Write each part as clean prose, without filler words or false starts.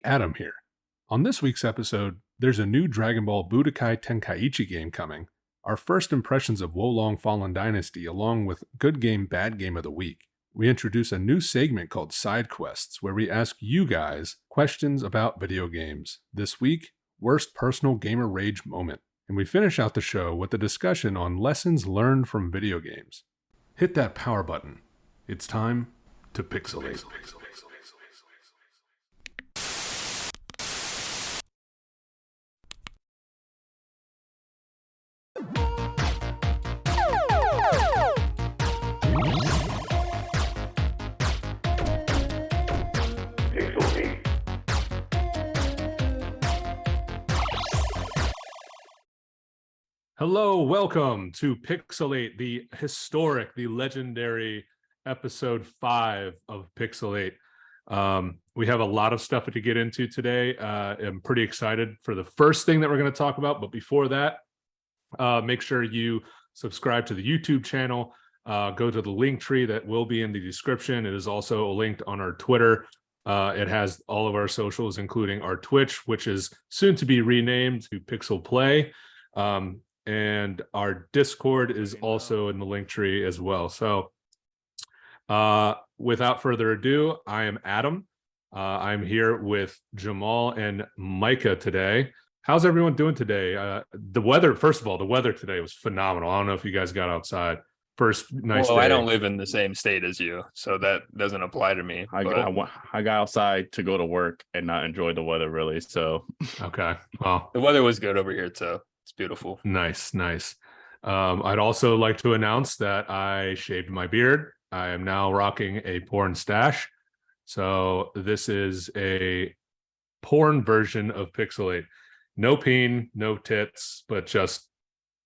Adam here. On this week's episode, there's a new Dragon Ball Budokai Tenkaichi game coming, our first impressions of Wolong Fallen Dynasty, along with Good Game, Bad Game of the Week. We introduce a new segment called Side Quests, where we ask you guys questions about video games. This week, Worst Personal Gamer Rage Moment. And we finish out the show with a discussion on lessons learned from video games. Hit that power button. It's time to PixelHate. Hello, welcome to PixelHate, the historic, the legendary episode 5 of PixelHate. We have a lot of stuff to get into today. I'm pretty excited for the first thing that we're going to talk about. But before that, make sure you subscribe to the YouTube channel. Go to the link tree that will be in the description. It is also linked on our Twitter. It has all of our socials, including our Twitch, which is soon to be renamed to Pixel Play. And our Discord is also in the link tree as well. So without further ado, I am Adam. I'm here with Jamal and Micah today. How's everyone doing today? The weather, first of all, the weather today was phenomenal. I don't know if you guys got outside. First nice day. I don't live in the same state as you, so that doesn't apply to me. I got outside to go to work and not enjoy the weather really. So okay, well, the weather was good over here too. It's beautiful. Nice. I'd also like to announce that I shaved my beard. I am now rocking a porn stash. So this is a porn version of PixelHate. No peen, no tits, but just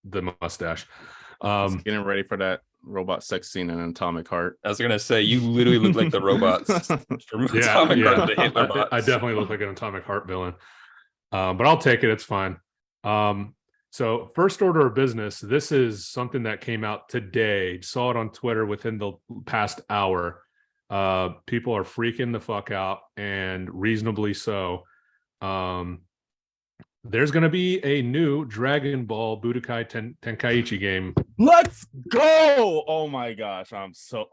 the mustache. Getting ready for that robot sex scene in Atomic Heart. I was gonna say, you literally look like the robots from Atomic Heart, the Hitler bots. I definitely look like an Atomic Heart villain. But I'll take it. It's fine. So first order of business, this is something that came out today. Saw it on Twitter within the past hour. People are freaking the fuck out, and reasonably so. There's going to be a new Dragon Ball Budokai Tenkaichi game. Let's go! Oh my gosh, I'm so...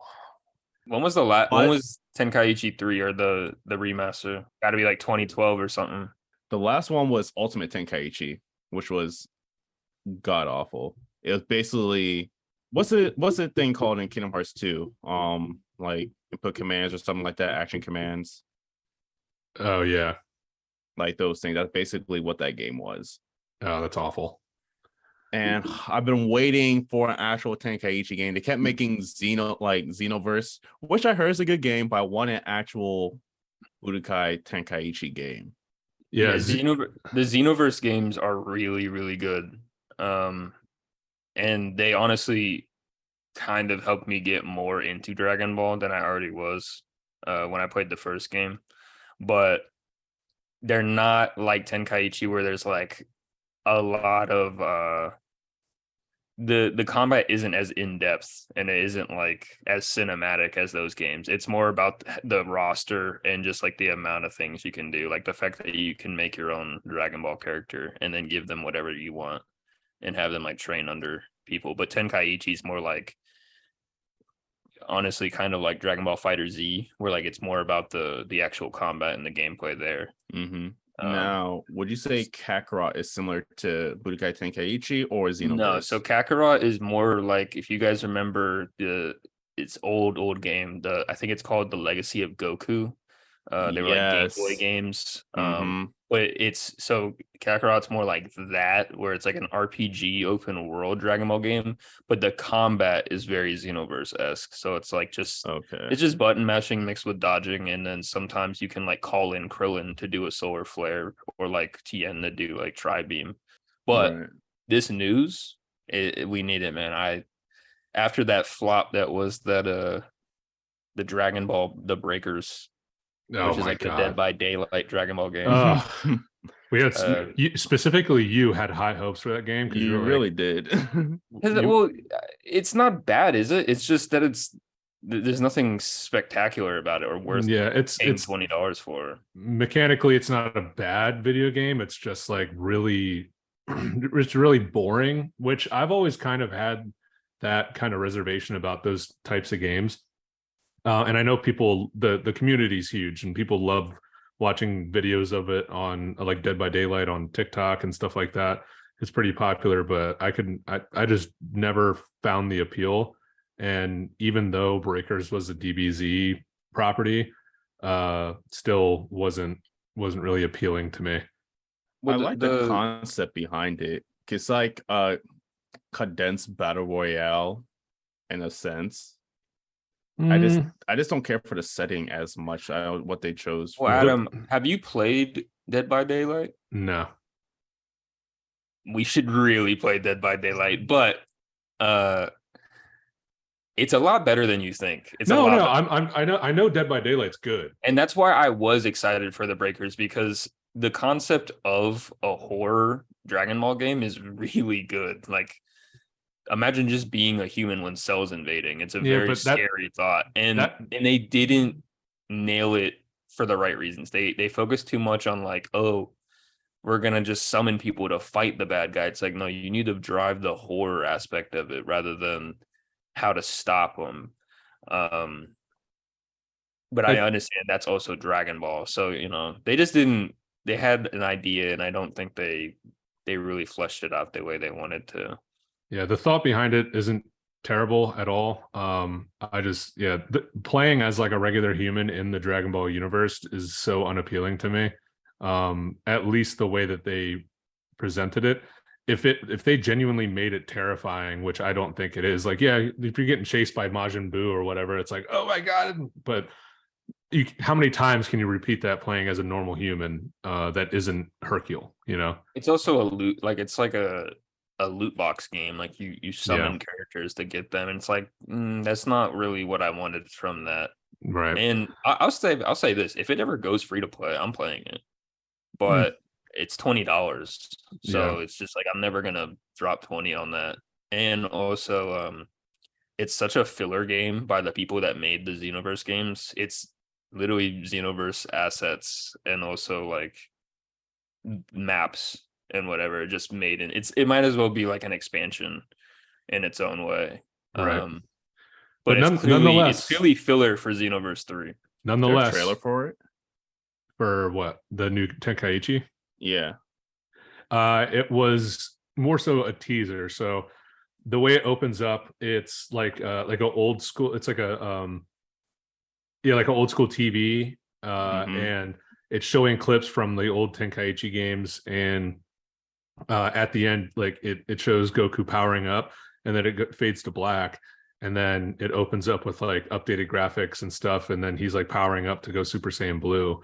When was the last? When was Tenkaichi 3 or the remaster? Got to be like 2012 or something. The last one was Ultimate Tenkaichi, which was god awful. It was basically what's the thing called in Kingdom Hearts 2? Like input commands or something like that, action commands. Oh yeah. Like those things. That's basically what that game was. Oh, that's awful. And I've been waiting for an actual Tenkaichi game. They kept making Xenoverse, which I heard is a good game, but I want an actual Budokai Tenkaichi game. Yeah, the Xenoverse games are really, really good. And they honestly kind of helped me get more into Dragon Ball than I already was when I played the first game. But they're not like Tenkaichi where there's like a lot of the combat isn't as in-depth and it isn't like as cinematic as those games. It's more about the roster and just like the amount of things you can do, like the fact that you can make your own Dragon Ball character and then give them whatever you want and have them like train under people. But Tenkaichi is more like, honestly, kind of like Dragon Ball Fighter Z, where like it's more about the actual combat and the gameplay there. Mm-hmm. Now, would you say Kakarot is similar to Budokai Tenkaichi or Xenoverse? No, so Kakarot is more like, if you guys remember it's old game. I think it's called The Legacy of Goku. They were like Game Boy games. But Kakarot's more like that, where it's like an RPG open world Dragon Ball game, but the combat is very Xenoverse-esque. So it's like it's just button mashing mixed with dodging, and then sometimes you can like call in Krillin to do a solar flare or like Tien to do like tri-beam. But this news, we need it, man. After that flop that was the Dragon Ball The Breakers, which is like the Dead by Daylight Dragon Ball game. We had specifically you had high hopes for that game. You really did. Well, it's not bad, is it? It's just that it's there's nothing spectacular about it or worth it's $20 for. Mechanically, it's not a bad video game. It's just like really it's really boring, which I've always kind of had that kind of reservation about those types of games. And I know people, the community's huge and people love watching videos of it on like Dead by Daylight on TikTok and stuff like that. It's pretty popular, but I just never found the appeal. And even though Breakers was a DBZ property, still wasn't really appealing to me. Well, I like the concept behind it. It's like a condensed battle royale in a sense. I just don't care for the setting as much. What they chose. Well, Adam, have you played Dead by Daylight? No. We should really play Dead by Daylight, but it's a lot better than you think. I know Dead by Daylight's good, and that's why I was excited for the Breakers, because the concept of a horror Dragon Ball game is really good. Like, imagine just being a human when Cell's invading. It's a very scary thought, and they didn't nail it for the right reasons. They focused too much on like, oh, we're gonna just summon people to fight the bad guy. It's like, no, you need to drive the horror aspect of it rather than how to stop them. But I understand that's also Dragon Ball, so they just didn't. They had an idea, and I don't think they really fleshed it out the way they wanted to. Yeah, the thought behind it isn't terrible at all. I just playing as like a regular human in the Dragon Ball universe is so unappealing to me. At least the way that they presented it. If they genuinely made it terrifying, which I don't think it is, like, yeah, if you're getting chased by Majin Buu or whatever, it's like, oh my god. But how many times can you repeat that playing as a normal human that isn't Hercule? It's also a loot, like it's like a loot box game. Like you summon characters to get them, and it's like that's not really what I wanted from that. Right. And I'll say this: if it ever goes free to play, I'm playing it. But it's $20, so it's just like I'm never gonna drop 20 on that. And also, it's such a filler game by the people that made the Xenoverse games. It's literally Xenoverse assets and also like maps and whatever just made it might as well be like an expansion in its own way. Right. But nonetheless, it's clearly filler for Xenoverse 3. Nonetheless, is there a trailer for it? For what? The new Tenkaichi? Yeah. It was more so a teaser. So the way it opens up, it's like an old school. It's like like an old school TV, and it's showing clips from the old Tenkaichi games, and at the end, like it shows Goku powering up, and then it fades to black, and then it opens up with like updated graphics and stuff, and then he's like powering up to go Super Saiyan Blue,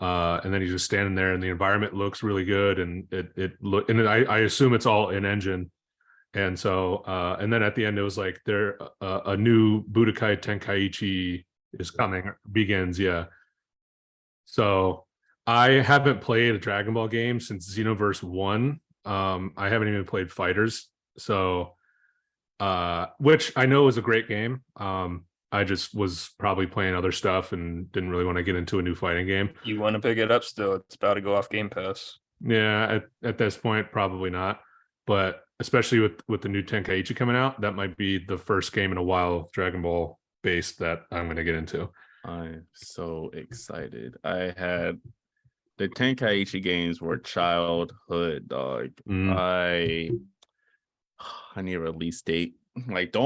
and then he's just standing there, and the environment looks really good, and I assume it's all in engine. And so, and then at the end, it was like a new Budokai Tenkaichi is coming, begins. Yeah. So I haven't played a Dragon Ball game since Xenoverse 1. I haven't even played Fighters. So, which I know is a great game. I just was probably playing other stuff and didn't really want to get into a new fighting game. You want to pick it up still? It's about to go off Game Pass. Yeah, at this point, probably not. But especially with the new Tenkaichi coming out, that might be the first game in a while Dragon Ball based that I'm going to get into. I'm so excited. I had the Tenkaichi games were childhood, dog. I need a release date. Like,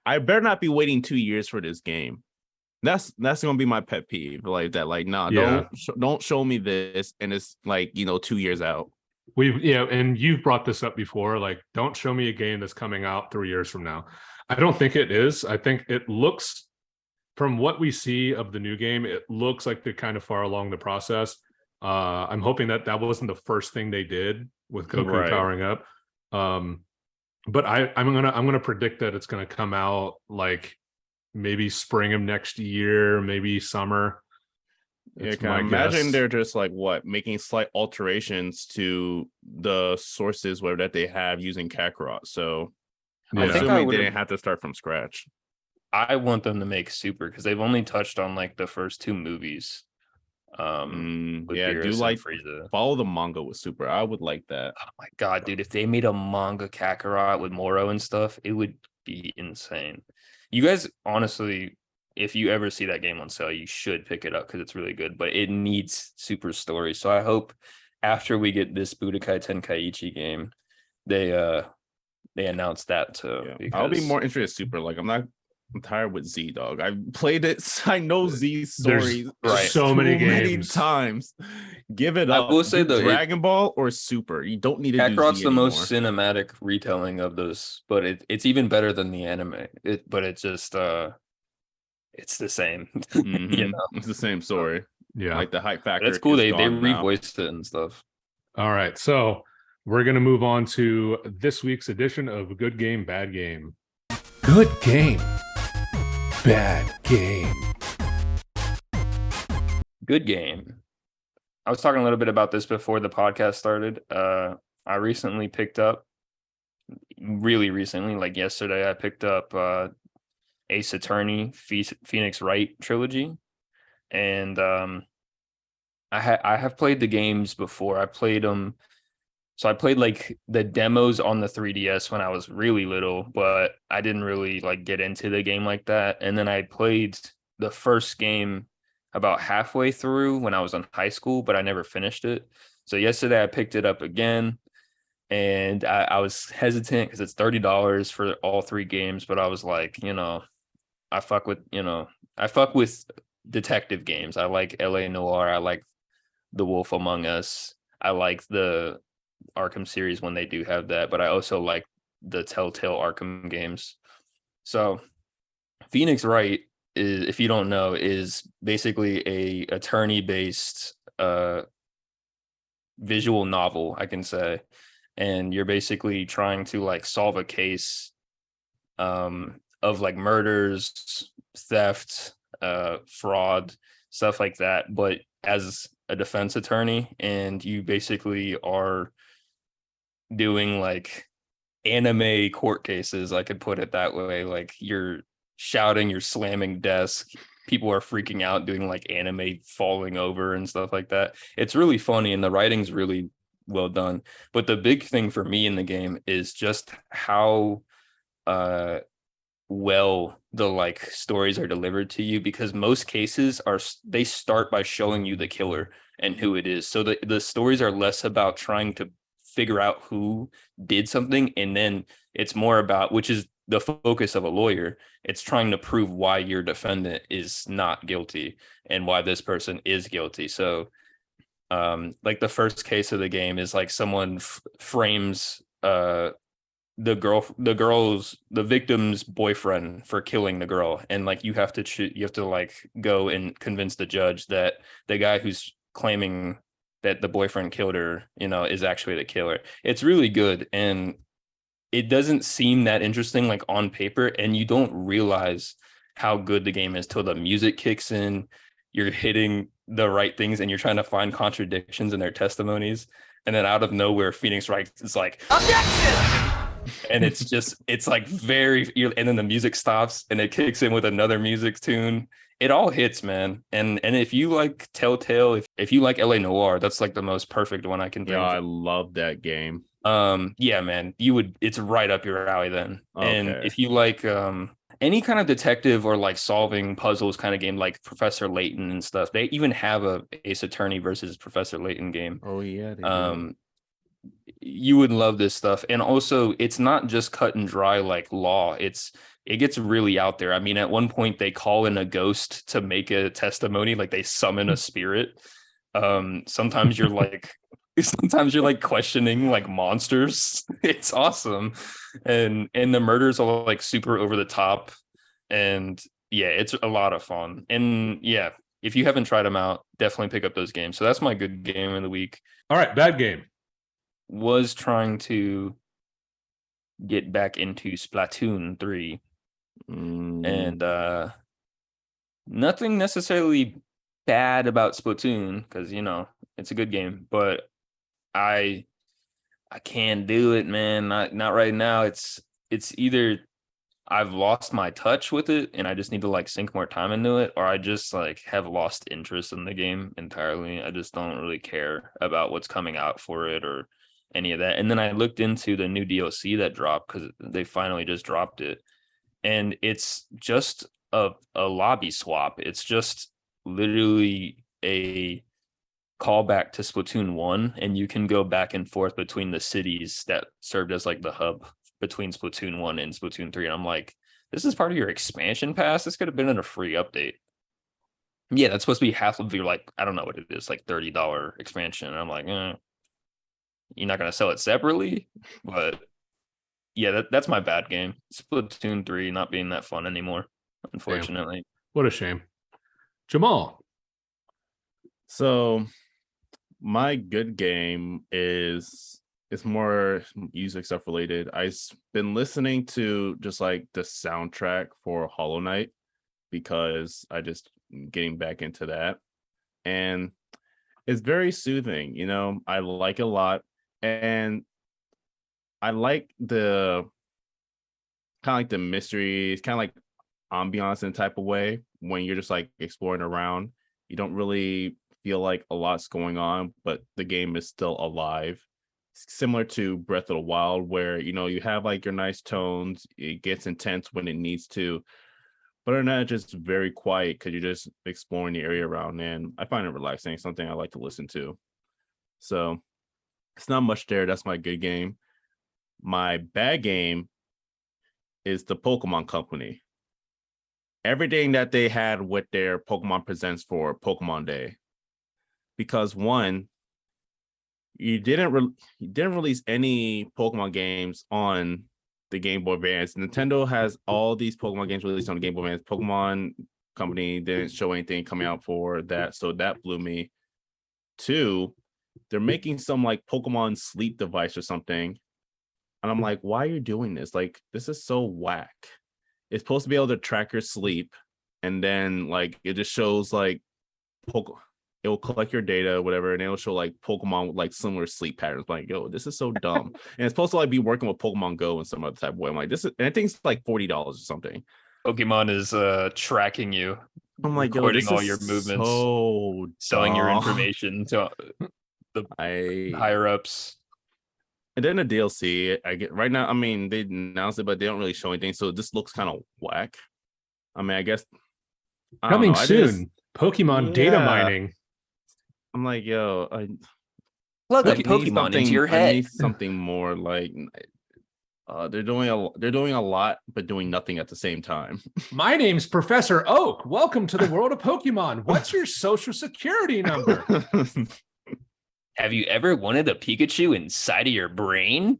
I better not be waiting 2 years for this game. That's gonna be my pet peeve. Like that. Like, nah, don't show me this, and it's like 2 years out. And you've brought this up before. Like, don't show me a game that's coming out 3 years from now. I don't think it is. I think it looks, from what we see of the new game, it looks like they're kind of far along the process. I'm hoping that wasn't the first thing they did with Goku powering up. But I'm gonna predict that it's gonna come out like maybe spring of next year, maybe summer. Yeah, can I imagine they're just like making slight alterations to the sources that they have using Kakarot. So I'm assuming they didn't have to start from scratch. I want them to make Super because they've only touched on like the first 2 movies. With Yeah, do Beerus like and Frieza. follow the manga with Super. I would like that. Oh my god, dude! If they made a manga Kakarot with Moro and stuff, it would be insane. You guys, honestly, if you ever see that game on sale, you should pick it up because it's really good. But it needs Super story. So I hope after we get this Budokai Tenkaichi game, they announce that too. Yeah. Because I'll be more interested in Super. Like I'm tired with Z, dog. I played it. I know Z stories so many games times. Give it up. I will say though, Dragon Ball or Super. You don't need to do Kakarot's Z the anymore. most cinematic retelling of those, but it's even better than the anime. But it's just it's the same. Mm-hmm. It's the same story. Yeah, like the hype factor. That's cool. They now. revoiced it and stuff. All right, so we're gonna move on to this week's edition of Good Game, Bad Game. Good game, bad game. Good game. I was talking a little bit about this before the podcast started. I recently picked up, really recently, like yesterday, I picked up Ace Attorney, Phoenix Wright trilogy, and I have played the games before. I played them. So I played like the demos on the 3DS when I was really little, but I didn't really like get into the game like that. And then I played the first game about halfway through when I was in high school, but I never finished it. So yesterday I picked it up again, and I was hesitant because it's $30 for all 3 games. But I was like, I fuck with detective games. I like LA Noire. I like The Wolf Among Us. I like the Arkham series when they do have that, but I also like the Telltale Arkham games. So Phoenix Wright is, if you don't know, is basically a attorney based visual novel, I can say. And you're basically trying to like solve a case of like murders, theft, fraud, stuff like that, but as a defense attorney, and you basically are doing like anime court cases, I could put it that way. Like you're shouting, you're slamming desks, people are freaking out, doing like anime falling over and stuff like that. It's really funny, and the writing's really well done. But the big thing for me in the game is just how well the like stories are delivered to you, because most cases they start by showing you the killer and who it is. So the stories are less about trying to figure out who did something, and then it's more about, which is the focus of a lawyer, it's trying to prove why your defendant is not guilty and why this person is guilty. So like the first case of the game is like someone frames the victim's boyfriend for killing the girl, and like you have to like go and convince the judge that the guy who's claiming that the boyfriend killed her, is actually the killer. It's really good, and it doesn't seem that interesting like on paper, and you don't realize how good the game is till the music kicks in. You're hitting the right things and you're trying to find contradictions in their testimonies, and then out of nowhere Phoenix Wright is like, objection. And it's like and then the music stops and it kicks in with another music tune. It all hits, man. And if you like Telltale, if you like LA Noire, that's like the most perfect one I can think. Yeah, I love that game. Yeah, man, it's right up your alley then. Okay. And if you like any kind of detective or like solving puzzles kind of game, like Professor Layton and stuff, they even have a Ace Attorney versus Professor Layton game. Oh yeah. You would love this stuff. And also it's not just cut and dry like law. It gets really out there. I mean, at one point they call in a ghost to make a testimony, like they summon a spirit. Sometimes you're like questioning like monsters. It's awesome. And the murders are like super over the top. And yeah, it's a lot of fun. And yeah, if you haven't tried them out, definitely pick up those games. So that's my good game of the week. All right, bad game. Was trying to get back into Splatoon 3. And nothing necessarily bad about Splatoon, because it's a good game, but I can't do it, man. Not right now. It's either I've lost my touch with it and I just need to like sink more time into it, or I just like have lost interest in the game entirely. I just don't really care about what's coming out for it or any of that. And then I looked into the new DLC that dropped because they finally just dropped it. And it's just a lobby swap. It's just literally a callback to Splatoon 1, and you can go back and forth between the cities that served as like the hub between Splatoon 1 and Splatoon 3. And I'm like, this is part of your expansion pass. This could have been in a free update. Yeah, that's supposed to be half of your, like, I don't know what it is, like $30 expansion. And I'm like, you're not going to sell it separately? But yeah, that's my bad game. Splatoon 3 not being that fun anymore, unfortunately. Damn. What a shame. Jamal. So my good game is more music stuff related. I've been listening to just like the soundtrack for Hollow Knight because I just getting back into that. And it's very soothing, you know, I like it a lot. And I like the kind of like the mysteries, kind of like ambiance in a type of way when you're just like exploring around. You don't really feel like a lot's going on, but the game is still alive. Similar to Breath of the Wild, where you know you have like your nice tones, it gets intense when it needs to, but other than that, just very quiet because you're just exploring the area around, and I find it relaxing, something I like to listen to. So it's not much there. That's my good game. My bad game is the Pokemon Company. Everything that they had with their Pokemon Presents for Pokemon Day, because one, you didn't release any Pokemon games on the Game Boy Advance. Nintendo has all these Pokemon games released on the Game Boy Advance. Pokemon Company didn't show anything coming out for that, so that blew me. Two, they're making some like Pokemon sleep device or something, and I'm like, why are you doing this? Like, this is so whack. It's supposed to be able to track your sleep, and then like it just shows like it will collect your data, whatever, and it'll show like Pokemon with like similar sleep patterns. Like, yo, this is so dumb. And it's supposed to like be working with Pokemon Go in some other type of way. I'm like, this is, and I think it's like $40 or something. Pokemon is tracking you. I'm like, recording all your movements, so selling your dumb. information to the higher ups. And then the DLC, I get right now. I mean, they announced it, but they don't really show anything. So this looks kind of whack. I mean, I guess coming soon. Pokemon data mining. I'm like, yo, plug a Pokemon into your head. I need something more like they're doing a lot, but doing nothing at the same time. My name's Professor Oak. Welcome to the world of Pokemon. What's your social security number? Have you ever wanted a Pikachu inside of your brain?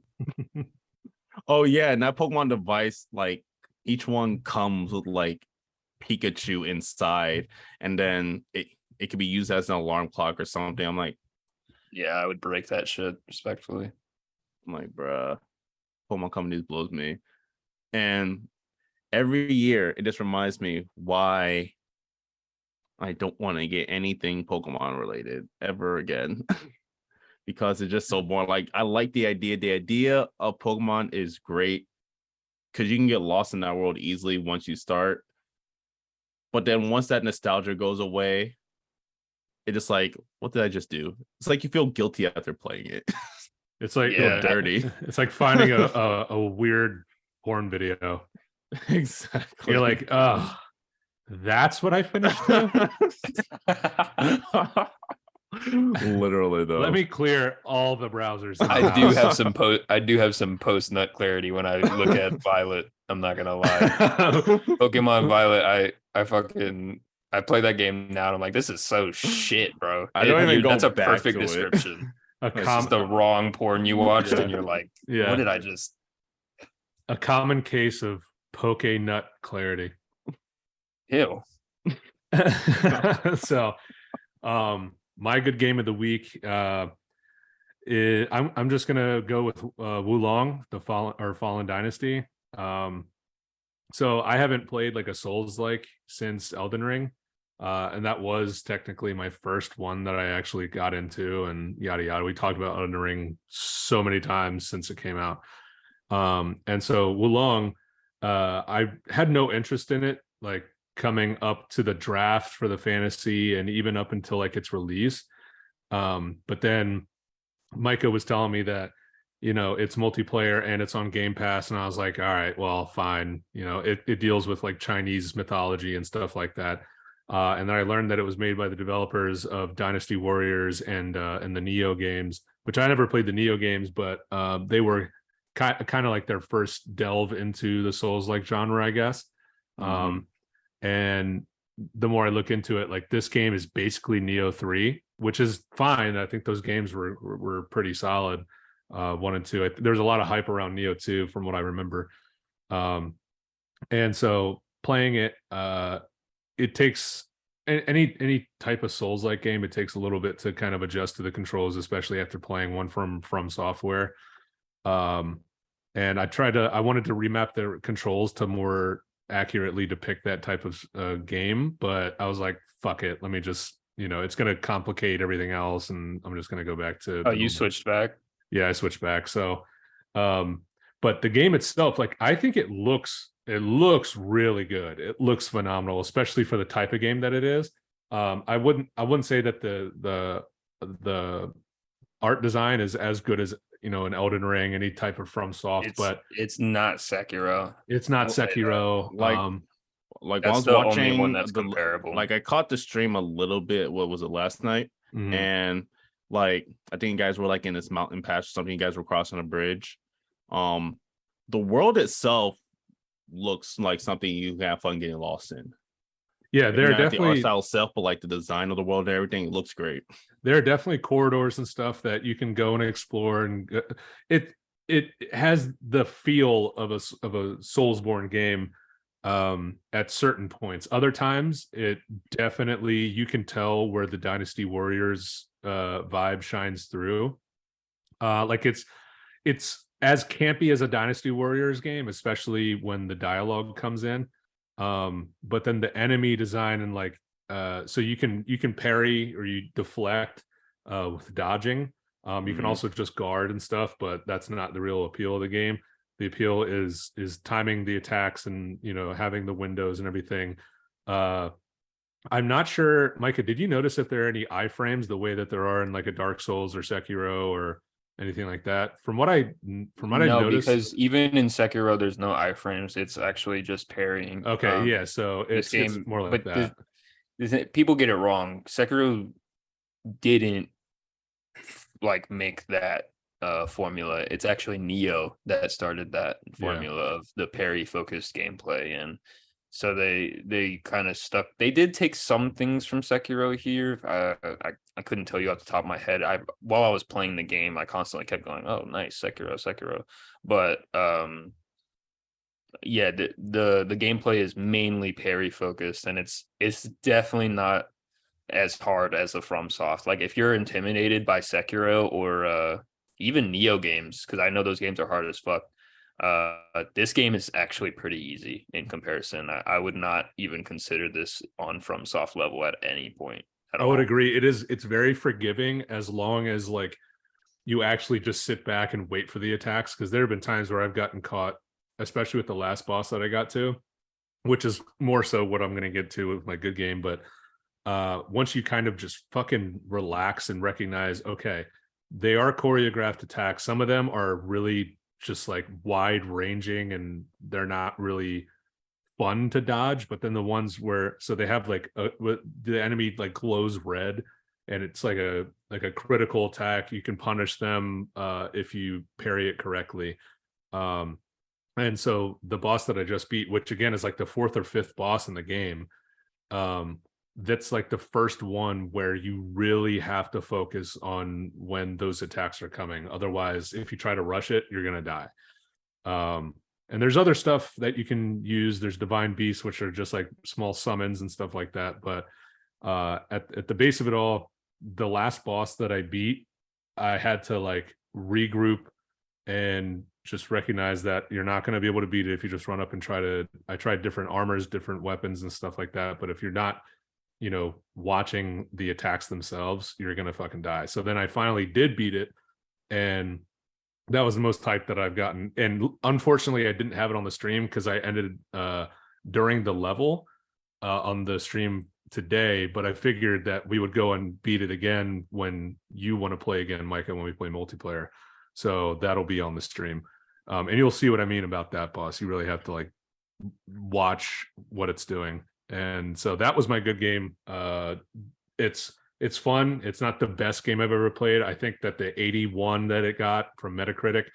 Oh yeah, and that Pokemon device, like each one comes with like Pikachu inside, and then it could be used as an alarm clock or something. I'm like, yeah, I would break that shit respectfully. I'm like, bruh, Pokemon Company blows me. And every year it just reminds me why I don't want to get anything Pokemon related ever again. Because it's just so boring. Like, I like the idea. The idea of Pokemon is great because you can get lost in that world easily once you start. But then once that nostalgia goes away, it just like, what did I just do? It's like you feel guilty after playing it. It's like dirty. It's like finding a weird porn video. Exactly. You're like, oh, that's what I finished. Literally though. Let me clear all the browsers. I do have some post nut clarity when I look at Violet. I'm not gonna lie. Pokemon Violet, I play that game now and I'm like, this is so shit, bro. I don't even go That's a back perfect to description. It's just the wrong porn you watched and you're like, what did I just? A common case of poke nut clarity. Ew. So my good game of the week I'm just gonna go with Wulong, the Fallen Dynasty. So I haven't played like a Souls-like since Elden Ring, and that was technically my first one that I actually got into, and yada yada. We talked about Elden Ring so many times since it came out, and so Wulong I had no interest in it, like coming up to the draft for the fantasy and even up until like its release. But then Micah was telling me that, it's multiplayer and it's on Game Pass, and I was like, all right, well, fine. It deals with like Chinese mythology and stuff like that. And then I learned that it was made by the developers of Dynasty Warriors and the Neo games, which I never played the Neo games, but they were kind of like their first delve into the Souls-like genre, I guess. And the more I look into it, like this game is basically Neo 3, which is fine. I think those games were pretty solid. 1 and 2. There's a lot of hype around Neo 2 from what I remember. And so playing it, it takes any type of Souls-like game, it takes a little bit to kind of adjust to the controls, especially after playing one from Software. And I wanted to remap the controls to more accurately depict that type of game, but I was like, fuck it, let me just, it's going to complicate everything else, and I'm just going to go back to you switched back. Yeah, I switched back. So but the game itself, like, I think it looks really good. It looks phenomenal, especially for the type of game that it is. I wouldn't say that the art design is as good as an Elden Ring, any type of FromSoft, but it's not Sekiro. It's not Sekiro. Like that's I was the watching only one that's comparable. Like I caught the stream a little bit. What was it, last night? And like I think you guys were like in this mountain patch or something. You guys were crossing a bridge. The world itself looks like something you can have fun getting lost in. Yeah, they're definitely the art style itself, but like the design of the world and everything, it looks great. There are definitely corridors and stuff that you can go and explore, and it has the feel of a Soulsborne game at certain points. Other times, it definitely, you can tell where the Dynasty Warriors vibe shines through. Like it's as campy as a Dynasty Warriors game, especially when the dialogue comes in. But then the enemy design and like so you can parry or you deflect with dodging. You can also just guard and stuff, but that's not the real appeal of the game. The appeal is timing the attacks and having the windows and everything. I'm not sure, Micah, did you notice if there are any iframes the way that there are in like a Dark Souls or Sekiro or anything like that? From what I noticed, because even in Sekiro there's no iframes. It's actually just parrying. Okay, yeah, so it's more like that. People get it wrong. Sekiro didn't like make that formula. It's actually Neo that started that formula of the parry focused gameplay, and so they kind of stuck. They did take some things from Sekiro here. I couldn't tell you off the top of my head. While I was playing the game, I constantly kept going, "Oh, nice, Sekiro." But yeah, the gameplay is mainly parry focused, and it's definitely not as hard as the FromSoft. Like if you're intimidated by Sekiro or even Neo games, because I know those games are hard as fuck. This game is actually pretty easy in comparison. I would not even consider this on FromSoft level at any point. I would agree. It's very forgiving as long as like you actually just sit back and wait for the attacks, because there have been times where I've gotten caught, especially with the last boss that I got to, which is more so what I'm going to get to with my good game. But once you kind of just fucking relax and recognize, okay, they are choreographed attacks. Some of them are really just like wide ranging and they're not really fun to dodge, but then the ones where, so they have like the enemy like glows red and it's like a critical attack, you can punish them if you parry it correctly. And so the boss that I just beat, which again is like the 4th or 5th boss in the game, that's like the first one where you really have to focus on when those attacks are coming. Otherwise, if you try to rush it, you're going to die. And there's other stuff that you can use. There's divine beasts, which are just like small summons and stuff like that. But at the base of it all, the last boss that I beat, I had to like regroup and just recognize that you're not going to be able to beat it if you just run up and I tried different armors, different weapons and stuff like that. But if you're not, watching the attacks themselves, you're going to fucking die. So then I finally did beat it. And That was the most hype that I've gotten. And unfortunately, I didn't have it on the stream because I ended during the level on the stream today. But I figured that we would go and beat it again when you want to play again, Micah, when we play multiplayer. So that'll be on the stream. And you'll see what I mean about that, boss. You really have to like watch what it's doing. And so that was my good game. It's fun. It's not the best game I've ever played. I think that the 81 that it got from Metacritic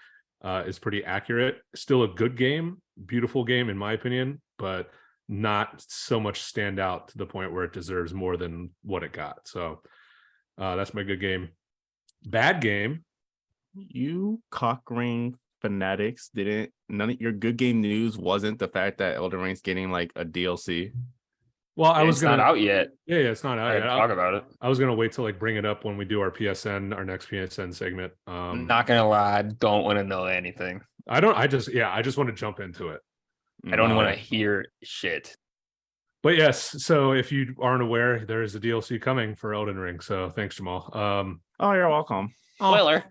is pretty accurate. Still a good game, beautiful game in my opinion, but not so much stand out to the point where it deserves more than what it got. So that's my good game. Bad game. You cockring fanatics none of your good game news wasn't the fact that Elden Ring's getting like a DLC. Well, I was not out yet. Yeah, it's not out yet. Talk about it. I was gonna wait to like bring it up when we do our PSN, our next PSN segment. Not gonna lie, don't want to know anything. I just want to jump into it. I don't want to hear shit. But yes, so if you aren't aware, there is a DLC coming for Elden Ring. So thanks, Jamal. Oh, you're welcome. Spoiler.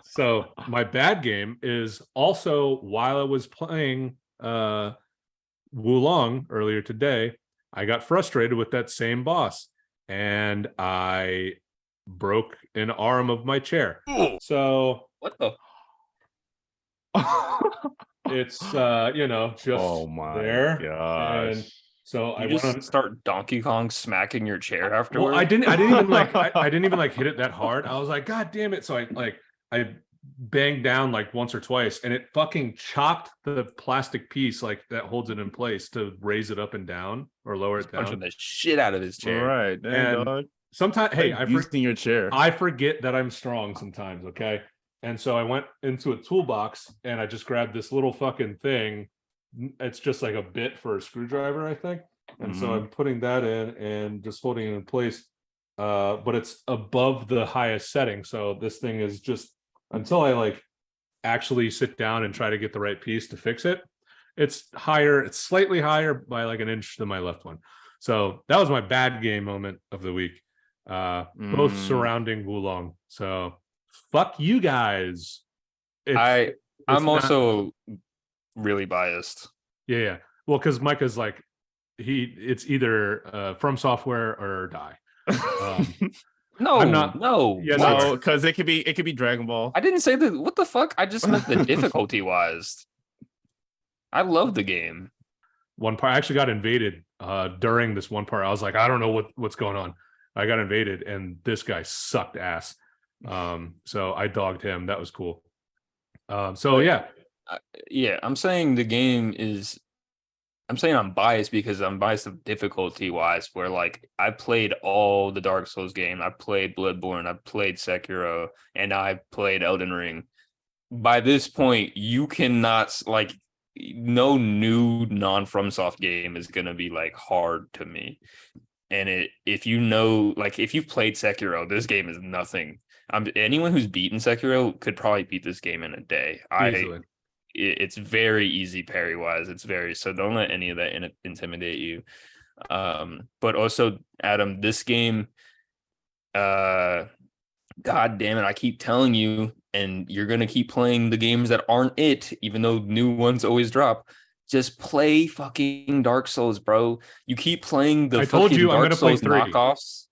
So my bad game is also while I was playing Wulong earlier today, I got frustrated with that same boss and I broke an arm of my chair. So what the? It's just oh my there. gosh. And so I just went on, start Donkey Kong smacking your chair afterwards. Well, I didn't even like I didn't even like hit it that hard. I was like, God damn it. So I banged down like once or twice and it fucking chopped the plastic piece like that holds it in place to raise it up and down or lower it down. Punching the shit out of his chair. Right. And dog. Sometimes, hey, using your chair. I forget that I'm strong sometimes, okay? And so I went into a toolbox and I just grabbed this little fucking thing. It's just like a bit for a screwdriver, I think. And so I'm putting that in and just holding it in place. But it's above the highest setting. So this thing is just until I like actually sit down and try to get the right piece to fix it. It's higher. It's slightly higher by like an inch than my left one. So that was my bad game moment of the week. Both surrounding Wulong. So fuck you guys. I'm also really biased. Yeah. Well, because Micah's like it's either From Software or die. No, I'm not. No, yeah, no, because it could be Dragon Ball. I didn't say that. What the fuck? I just meant the difficulty wise. I love the game. One part I actually got invaded during this one part. I was like, I don't know what's going on. I got invaded and this guy sucked ass. So I dogged him. That was cool. Yeah, I'm saying the game is. I'm saying I'm biased because I'm biased of difficulty wise. Where like I played all the Dark Souls game, I played Bloodborne, I played Sekiro, and I played Elden Ring. By this point, you cannot like no new non-FromSoft game is gonna be like hard to me. And if you've played Sekiro, this game is nothing. Anyone who's beaten Sekiro could probably beat this game in a day. easily. It's very easy parry wise. So don't let any of that intimidate you. But also, Adam, this game, God damn it, I keep telling you, and you're gonna keep playing the games that aren't it, even though new ones always drop. Just play fucking Dark Souls, bro. You keep playing the Dark Souls knockoffs.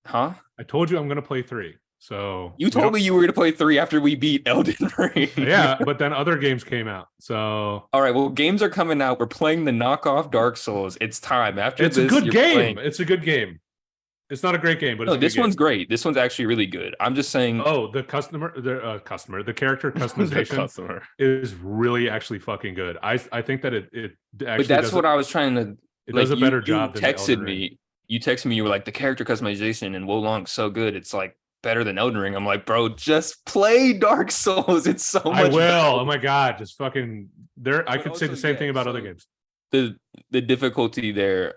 Huh? I told you I'm gonna play 3. So you told me you were gonna play 3 after we beat Elden Ring. Yeah, but then other games came out. So all right, well, games are coming out. We're playing the knockoff Dark Souls. It's time. It's a good game. It's a good game. It's not a great game, but no, this one's great. This one's actually really good. I'm just saying. Oh, the character customization is really actually fucking good. I think that it actually. But that's what I was trying to. It does a better job. You texted me. You were like, the character customization in Wolong's so good. It's like better than Elden Ring. I'm like, bro, just play Dark Souls. It's so much. I will. Better. Oh my god, just fucking there. I could say the same thing about other games. The difficulty there,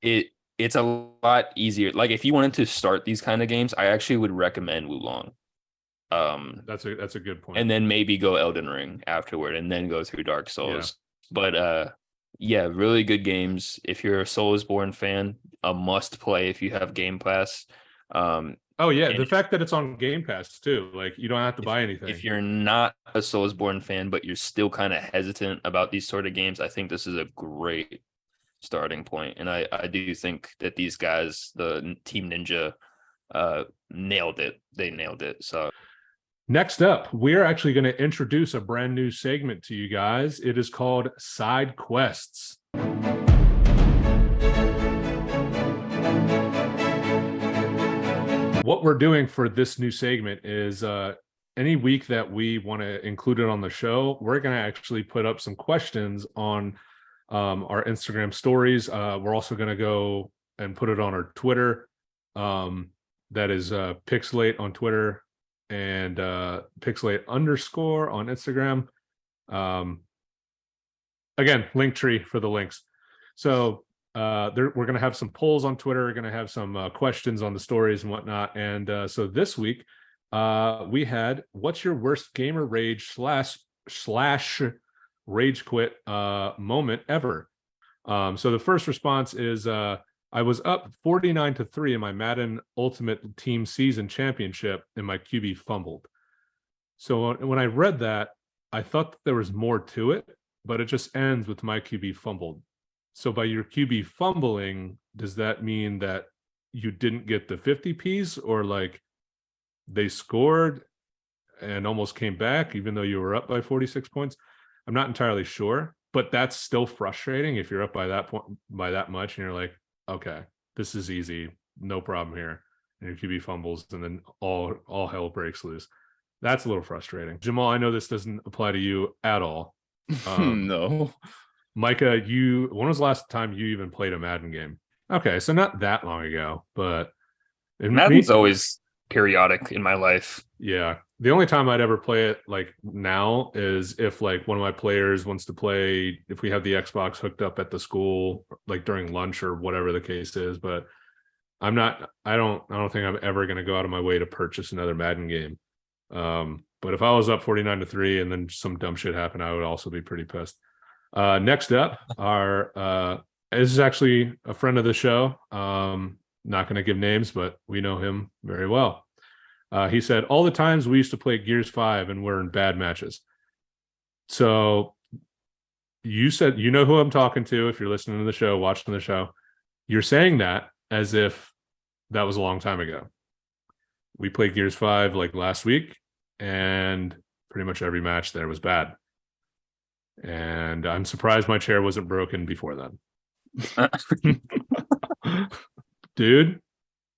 it's a lot easier. Like if you wanted to start these kind of games, I actually would recommend Wulong. That's a good point. And then maybe go Elden Ring afterward, and then go through Dark Souls. Yeah. But really good games. If you're a Soulsborne fan, a must play if you have Game Pass. Oh yeah, the fact that it's on Game Pass too, like you don't have to buy anything. If you're not a Soulsborne fan, but you're still kind of hesitant about these sort of games, I think this is a great starting point. And I do think that these guys, the Team Ninja, nailed it. They nailed it. So next up, we're actually going to introduce a brand new segment to you guys. It is called Side Quests. What we're doing for this new segment is any week that we want to include it on the show, we're going to actually put up some questions on our Instagram stories. We're also going to go and put it on our Twitter. That is PixelHate on Twitter and PixelHate _ on Instagram. Again, Linktree for the links. So we're going to have some polls on Twitter. We're going to have some questions on the stories and whatnot. And so this week we had, what's your worst gamer rage slash rage quit moment ever? So the first response is I was up 49-3 in my Madden Ultimate Team Season Championship and my QB fumbled. So when I read that, I thought that there was more to it, but it just ends with my QB fumbled. So by your QB fumbling, does that mean that you didn't get the 50 Ps, or like they scored and almost came back even though you were up by 46 points? I'm not entirely sure, but that's still frustrating if you're up by that point, by that much, and you're like, okay, this is easy, no problem here, and your QB fumbles, and then all hell breaks loose. That's a little frustrating. Jamal, I know this doesn't apply to you at all. No. Micah, when was the last time you even played a Madden game? Okay, so not that long ago, but Madden's always periodic in my life. Yeah. The only time I'd ever play it like now is if like one of my players wants to play, if we have the Xbox hooked up at the school, like during lunch or whatever the case is. But I don't think I'm ever going to go out of my way to purchase another Madden game. But if I was up 49-3 and then some dumb shit happened, I would also be pretty pissed. Next up, this is actually a friend of the show. Not going to give names, but we know him very well. He said, all the times we used to play Gears 5 and we're in bad matches. So you said, you know who I'm talking to if you're listening to the show, watching the show. You're saying that as if that was a long time ago. We played Gears 5 like last week, and pretty much every match there was bad. And I'm surprised my chair wasn't broken before then. Dude,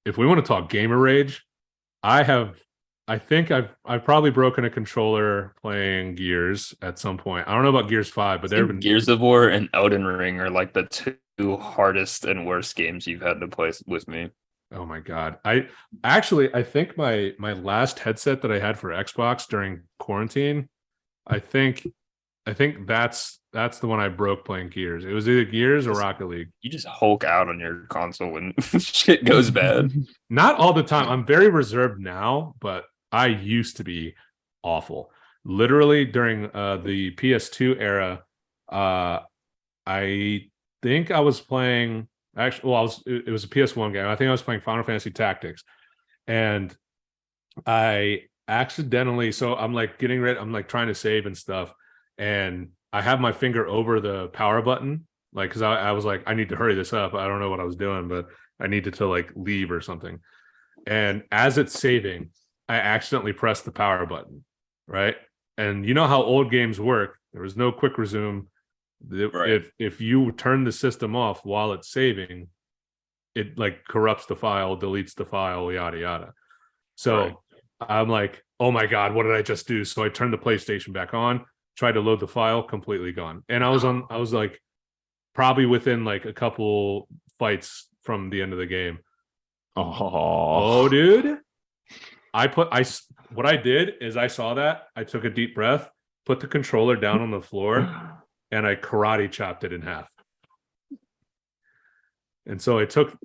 if we want to talk gamer rage, I think I've probably broken a controller playing Gears at some point. I don't know about Gears 5, but there have been Gears of War and Elden Ring are like the two hardest and worst games you've had to play with me. Oh my God. I think my last headset that I had for Xbox during quarantine, I think that's the one I broke playing Gears. It was either Gears or Rocket League. You just Hulk out on your console when shit goes bad. Not all the time. I'm very reserved now, but I used to be awful. Literally during the PS2 era, I think I was playing. Actually, well, it was a PS1 game. I think I was playing Final Fantasy Tactics, and I accidentally. So I'm like getting ready. I'm like trying to save and stuff, and I have my finger over the power button, like, because I was like, I need to hurry this up. I don't know what I was doing, but I needed to like leave or something. And as it's saving, I accidentally pressed the power button, right? And you know how old games work. There was no quick resume. Right. If you turn the system off while it's saving, it like corrupts the file, deletes the file, yada yada. So right. I'm like, oh my God, what did I just do? So I turned the PlayStation back on, tried to load the file, completely gone. And I was like probably within like a couple fights from the end of the game. Oh dude. What I did is I saw that, I took a deep breath, put the controller down on the floor, and I karate chopped it in half. And so I took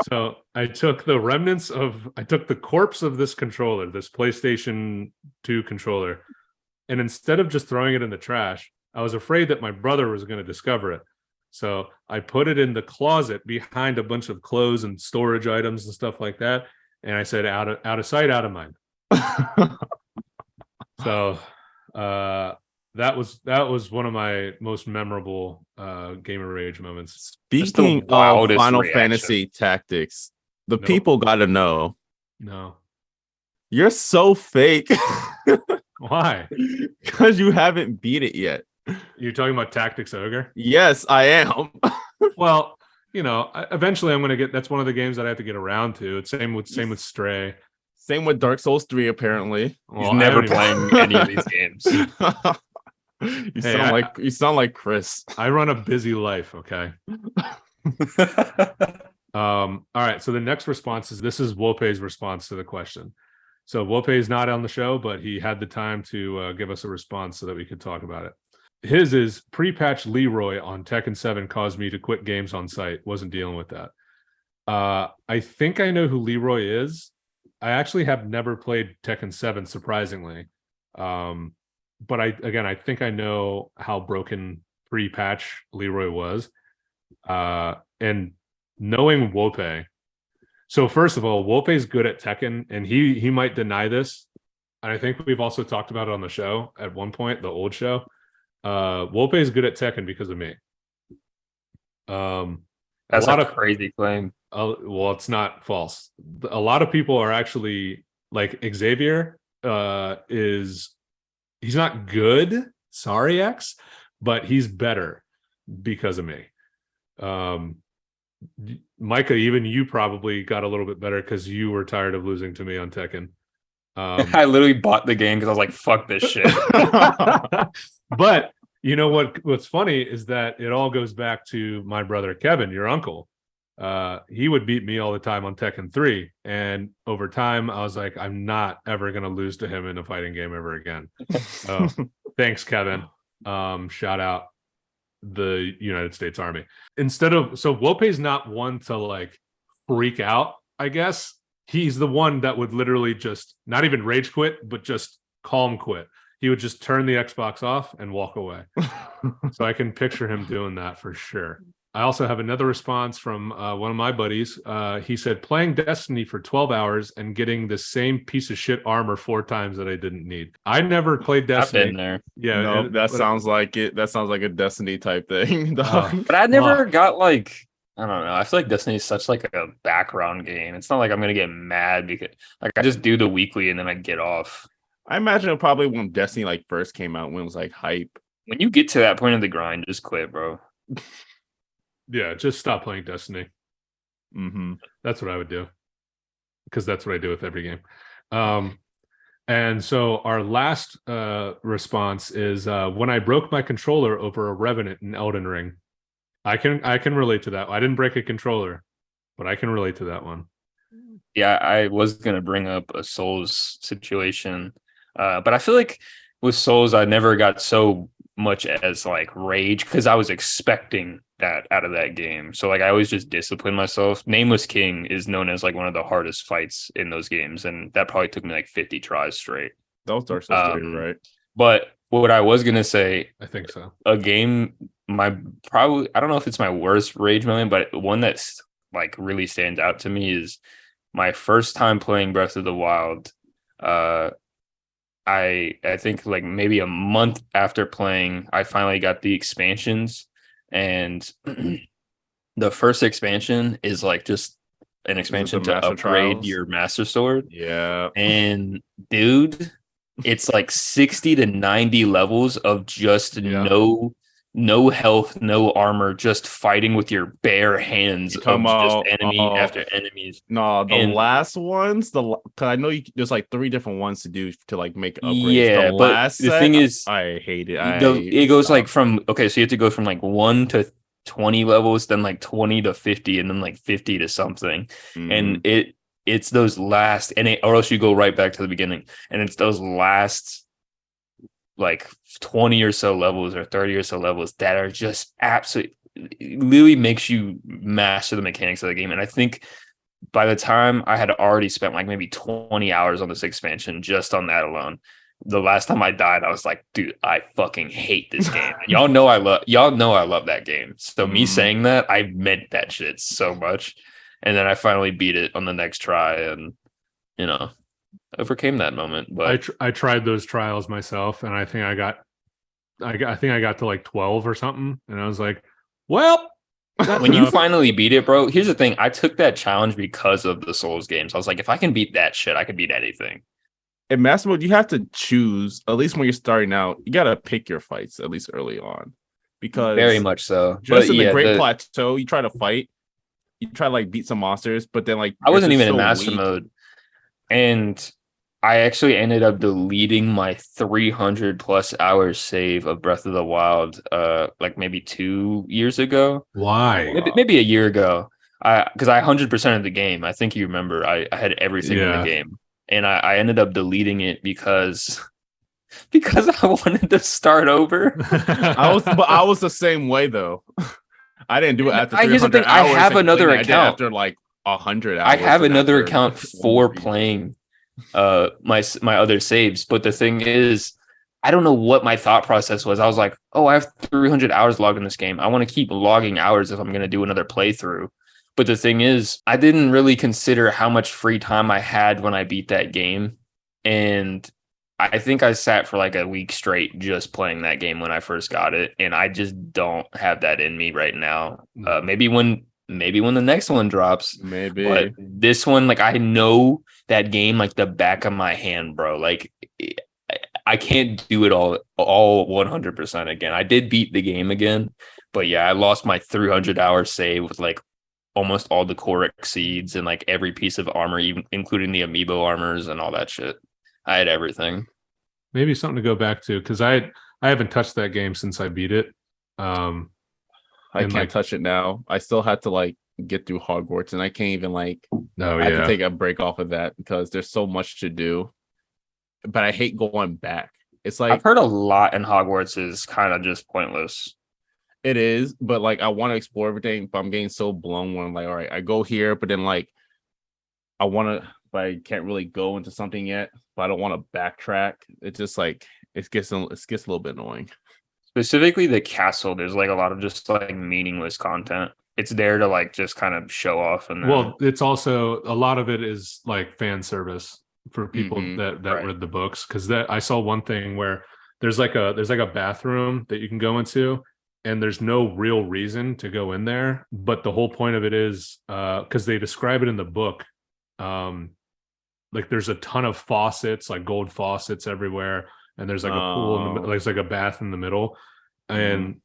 the remnants I took the corpse of this controller, this PlayStation 2 controller, and instead of just throwing it in the trash, I was afraid that my brother was going to discover it. So I put it in the closet behind a bunch of clothes and storage items and stuff like that. and I said out of sight, out of mind. So that was one of my most memorable Gamer Rage moments. Speaking of Final Fantasy Tactics, the people got to know. No. You're so fake. Why? Because you haven't beat it yet. You're talking about Tactics Ogre? Yes, I am. Well, eventually I'm going to get. That's one of the games that I have to get around to. It's same with Stray. Same with Dark Souls 3, apparently. He's never playing any of these games. You sound like Chris. I run a busy life, okay? All right, so the next response this is Wope's response to the question. So Wope is not on the show, but he had the time to give us a response so that we could talk about it. His is pre-patch Leroy on Tekken 7 caused me to quit games on site. Wasn't dealing with that. I think I know who Leroy is. I actually have never played Tekken 7, surprisingly. But I think I know how broken pre-patch Leroy was. And knowing Wope. So first of all, Wope's good at Tekken, and he might deny this. And I think we've also talked about it on the show at one point, the old show. Wope is good at Tekken because of me. That's a crazy claim. Well, it's not false. A lot of people are actually like Xavier. He's not good. Sorry, X, but he's better because of me. Micah, even you probably got a little bit better because you were tired of losing to me on Tekken. I literally bought the game because I was like, fuck this shit. But you know what's funny is that it all goes back to my brother Kevin, your uncle. He would beat me all the time on Tekken 3. And over time, I was like, I'm not ever going to lose to him in a fighting game ever again. So thanks, Kevin. Shout out the United States Army. So Wope's not one to like freak out, I guess. He's the one that would literally just not even rage quit, but just calm quit. He would just turn the Xbox off and walk away. So I can picture him doing that for sure. I also have another response from one of my buddies. He said, playing Destiny for 12 hours and getting the same piece of shit armor 4 times that I didn't need. I never played Destiny. I've been there. Yeah, no, that sounds like it. That sounds like a Destiny type thing. But I never got like, I don't know. I feel like Destiny is such like a background game. It's not like I'm gonna get mad because like I just do the weekly and then I get off. I imagine it probably when Destiny like first came out, when it was like hype. When you get to that point of the grind, just quit, bro. Yeah, just stop playing Destiny. Mm-hmm. That's what I would do, because that's what I do with every game. And so our last response is when I broke my controller over a Revenant in Elden Ring. I can relate to that. I didn't break a controller, but I can relate to that one. Yeah, I was gonna bring up a Souls situation, but I feel like with Souls, I never got so much as like rage because I was expecting that out of that game. So like I always just discipline myself. Nameless King is known as like one of the hardest fights in those games, and that probably took me like 50 tries straight. That was Dark Souls 3, right? But what I was gonna say, I think so. A game, I don't know if it's my worst rage moment, but one that's like really stands out to me is my first time playing Breath of the Wild. I think like maybe a month after playing, I finally got the expansions, and the first expansion is like just an expansion to upgrade your Master Sword. Yeah. And dude, it's like 60 to 90 levels of just no health, no armor, just fighting with your bare hands just enemy after enemies. No, the last ones, cause I know there's like 3 different ones to do to like make upgrades. Yeah, but the thing is, I hate it. It goes like so you have to go from like 1 to 20 levels, then like 20 to 50, and then like 50 to something. And it's those last, or else you go right back to the beginning, and it's those last like 20 or so levels or 30 or so levels that are just absolutely literally makes you master the mechanics of the game. And I think by the time I had already spent like maybe 20 hours on this expansion just on that alone, the last time I died, I was like, dude, I fucking hate this game. y'all know I love that game. So me saying that, I meant that shit so much. And then I finally beat it on the next try, and overcame that moment. But I tried those trials myself, and I think I got to like 12 or something, and I was like, well, when you finally beat it, bro, here's the thing. I took that challenge because of the Souls games. I was like, if I can beat that shit, I can beat anything. In Master Mode, you have to choose, at least when you're starting out, you got to pick your fights, at least early on. Because very much so. Just in the Great Plateau, you try to fight, you try to like beat some monsters, but then like I wasn't even in Master Mode. And I actually ended up deleting my 300 plus hours save of Breath of the Wild, like maybe 2 years ago. Why? Maybe a year ago. Because I 100% of the game. I think you remember. I had everything in the game, and I ended up deleting it because I wanted to start over. I was the same way though. I didn't do it after 300 here's the thing. I have another account after like 100 hours. I have another account for playing my other saves, but the thing is, I don't know what my thought process was. I was like, oh, I have 300 hours logged in this game. I want to keep logging hours if I'm going to do another playthrough. But the thing is, I didn't really consider how much free time I had when I beat that game. And I think I sat for like a week straight just playing that game when I first got it. And I just don't have that in me right now. Maybe when the next one drops. Maybe. But this one, like, I know that game like the back of my hand, bro. Like, I can't do it all 100% again. I did beat the game again, but yeah, I lost my 300-hour save with like almost all the core exceeds and like every piece of armor, even including the amiibo armors and all that shit. I had everything. Maybe something to go back to, because I haven't touched that game since I beat it. I can't touch it now. I still had to like get through Hogwarts, and I can't even like. I have to take a break off of that because there's so much to do. But I hate going back. It's like I've heard a lot in Hogwarts is kind of just pointless. It is, but like I want to explore everything, but I'm getting so blown when I'm like, all right, I go here, but then like I want to, but I can't really go into something yet. But I don't want to backtrack. It's just like it gets a little bit annoying. Specifically the castle, there's like a lot of just like meaningless content. It's there to like just kind of show off, and then... well, it's also a lot of it is like fan service for people that read the books, because that I saw one thing where there's like a bathroom that you can go into, and there's no real reason to go in there, but the whole point of it is because they describe it in the book, like there's a ton of faucets, like gold faucets everywhere, and there's like a pool in the, there's like a bath in the middle, and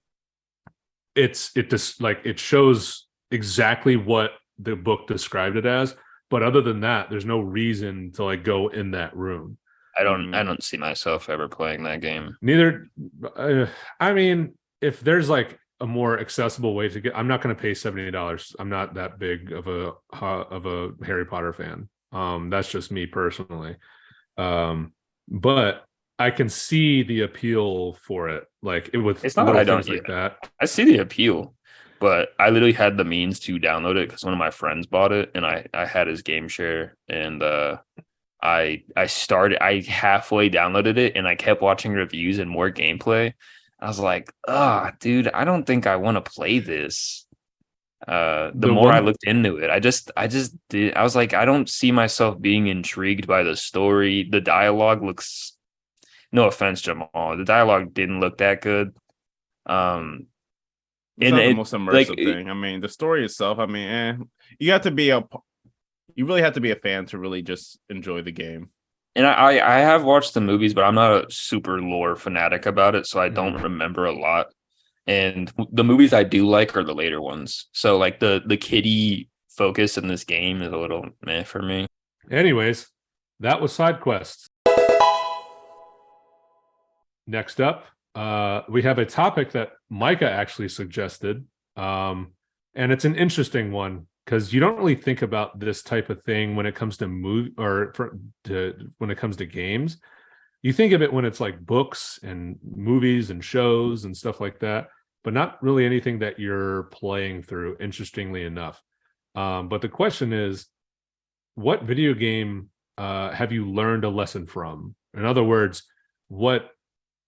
it just like it shows exactly what the book described it as. But other than that, there's no reason to like go in that room. I don't see myself ever playing that game. Neither. I mean, if there's like a more accessible way to get, I'm not going to pay $70. I'm not that big of a Harry Potter fan. That's just me personally. But I can see the appeal for it. Like it with it's not that I don't like that. I see the appeal. But I literally had the means to download it because one of my friends bought it, and I had his game share, and I halfway downloaded it, and I kept watching reviews and more gameplay. I was like, dude, I don't think I want to play this. The more I looked into it, I just did. I was like, I don't see myself being intrigued by the story. The dialogue looks, no offense, Jamal, the dialogue didn't look that good. It's not the most immersive thing. I mean, the story itself, I mean, you really have to be a fan to really just enjoy the game. And I have watched the movies, but I'm not a super lore fanatic about it, so I don't remember a lot. And the movies I do like are the later ones. So like the kiddie focus in this game is a little meh for me. Anyways, that was Side Quest. Next up, we have a topic that Micah actually suggested, and it's an interesting one because you don't really think about this type of thing when it comes to when it comes to games. You think of it when it's like books and movies and shows and stuff like that, but not really anything that you're playing through, interestingly enough. But the question is, what video game have you learned a lesson from? In other words, what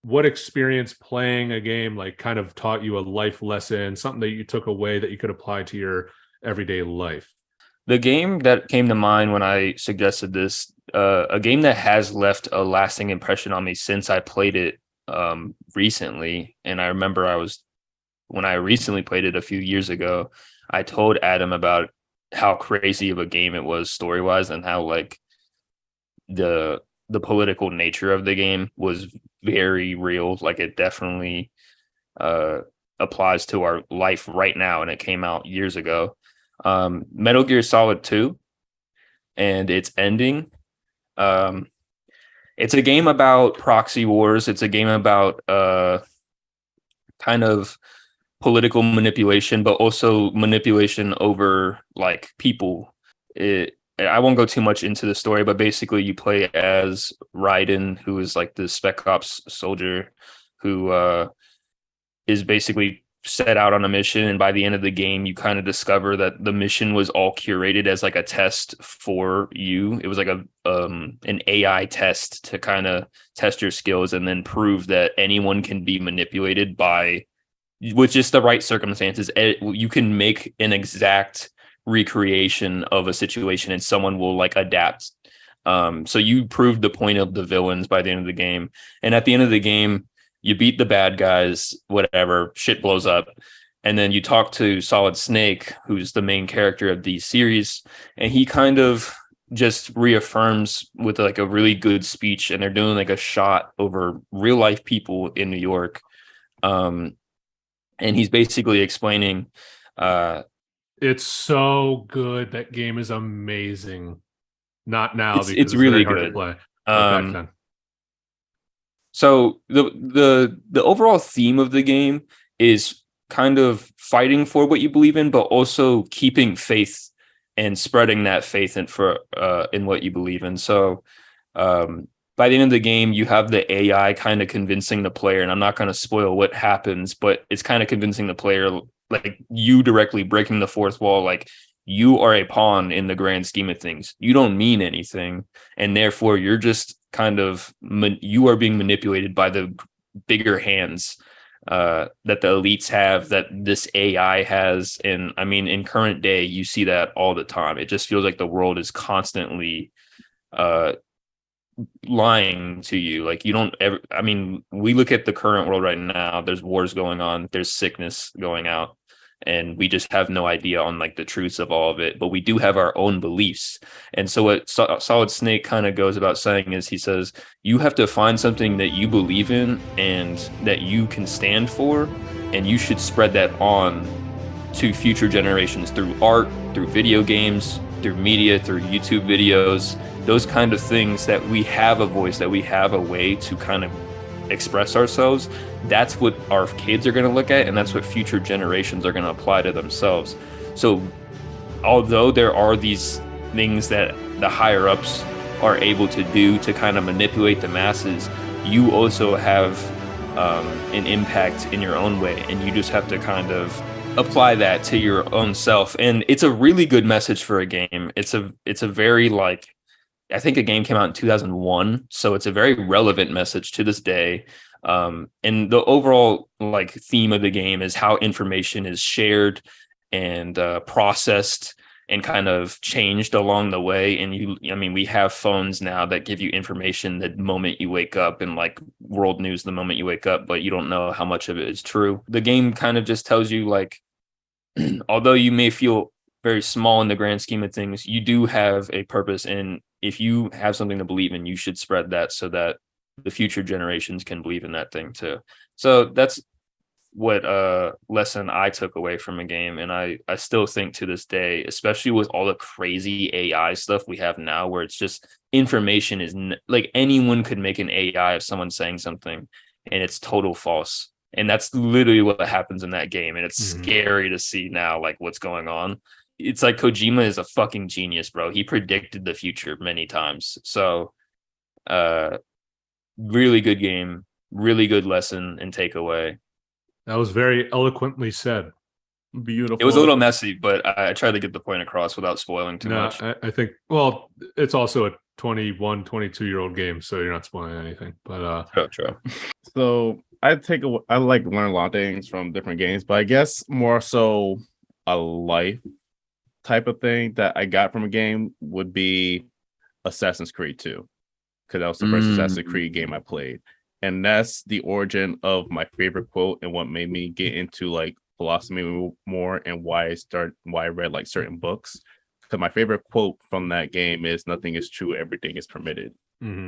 experience playing a game like kind of taught you a life lesson, something that you took away that you could apply to your everyday life? The game that came to mind when I suggested this, a game that has left a lasting impression on me since I played it recently, and I remember when I recently played it a few years ago, I told Adam about how crazy of a game it was story-wise, and how like the political nature of the game was very real. Like it definitely applies to our life right now, and it came out years ago. Metal Gear Solid 2 and its ending. It's a game about proxy wars. It's a game about kind of political manipulation, but also manipulation over like people. I won't go too much into the story, but basically you play as Raiden, who is like the Spec Ops soldier who is basically set out on a mission, and by the end of the game you kind of discover that the mission was all curated as like a test for you. It was like an AI test to kind of test your skills and then prove that anyone can be manipulated by, with just the right circumstances. You can make an exact recreation of a situation and someone will like adapt. So you proved the point of the villains by the end of the game, and at the end of the game you beat the bad guys, whatever, shit blows up. And then you talk to Solid Snake, who's the main character of the series. And he kind of just reaffirms with like a really good speech. And they're doing like a shot over real life people in New York. And he's basically explaining. It's so good. That game is amazing. Not now because it's really very hard good to play. Back then. So the overall theme of the game is kind of fighting for what you believe in, but also keeping faith and spreading that faith in what you believe in. So by the end of the game, you have the AI kind of convincing the player, and I'm not going to spoil what happens, but it's kind of convincing the player, like you directly breaking the fourth wall, like you are a pawn in the grand scheme of things. You don't mean anything, and therefore you're just kind of you are being manipulated by the bigger hands that the elites have, that this AI has. And I mean, in current day, you see that all the time. It just feels like the world is constantly lying to you. Like you don't ever, I mean, we look at the current world right now, there's wars going on, there's sickness going out, and we just have no idea on like the truths of all of it, but we do have our own beliefs. And so what Solid Snake kind of goes about saying is, he says you have to find something that you believe in and that you can stand for, and you should spread that on to future generations through art, through video games, through media, through YouTube videos, those kind of things, that we have a voice, that we have a way to kind of express ourselves. That's what our kids are going to look at, and that's what future generations are going to apply to themselves. So although there are these things that the higher ups are able to do to kind of manipulate the masses, you also have an impact in your own way, and you just have to kind of apply that to your own self. And it's a really good message for a game. It's a very, like, I think a game came out in 2001, so it's a very relevant message to this day. And the overall like theme of the game is how information is shared and processed and kind of changed along the way. And we have phones now that give you information the moment you wake up, and like world news the moment you wake up, but you don't know how much of it is true. The game kind of just tells you, like, although you may feel very small in the grand scheme of things, you do have a purpose, and if you have something to believe in, you should spread that so that the future generations can believe in that thing too. So that's what lesson I took away from a game. And I still think to this day, especially with all the crazy AI stuff we have now, where it's just information is like anyone could make an AI of someone saying something and it's total false. And that's literally what happens in that game. And it's scary to see now, like, what's going on. It's like Kojima is a fucking genius, bro. He predicted the future many times. So really good game, really good lesson and takeaway. That was very eloquently said. Beautiful. It was a little messy, but I tried to get the point across without spoiling too much. I think, well, it's also a 21, 22-year-old game, so you're not spoiling anything. But True. So I like learn a lot of things from different games, but I guess more so a life type of thing that I got from a game would be Assassin's Creed 2, because that was the first Assassin's Creed game I played. And that's the origin of my favorite quote and what made me get into like philosophy more, and why I read like certain books. Because my favorite quote from that game is "Nothing is true, everything is permitted." Mm-hmm.